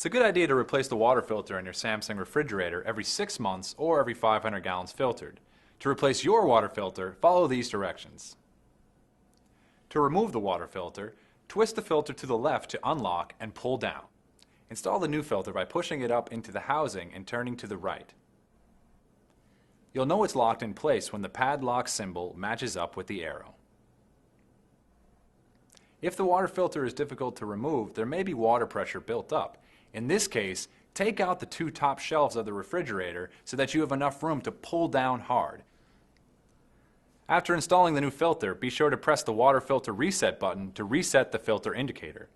It's a good idea to replace the water filter in your Samsung refrigerator every 6 months or every 500 gallons filtered. To replace your water filter, follow these directions. To remove the water filter, twist the filter to the left to unlock and pull down. Install the new filter by pushing it up into the housing and turning to the right. You'll know it's locked in place when the padlock symbol matches up with the arrow. If the water filter is difficult to remove, there may be water pressure built up. In this case, take out the 2 top shelves of the refrigerator so that you have enough room to pull down hard. After installing the new filter, be sure to press the water filter reset button to reset the filter indicator.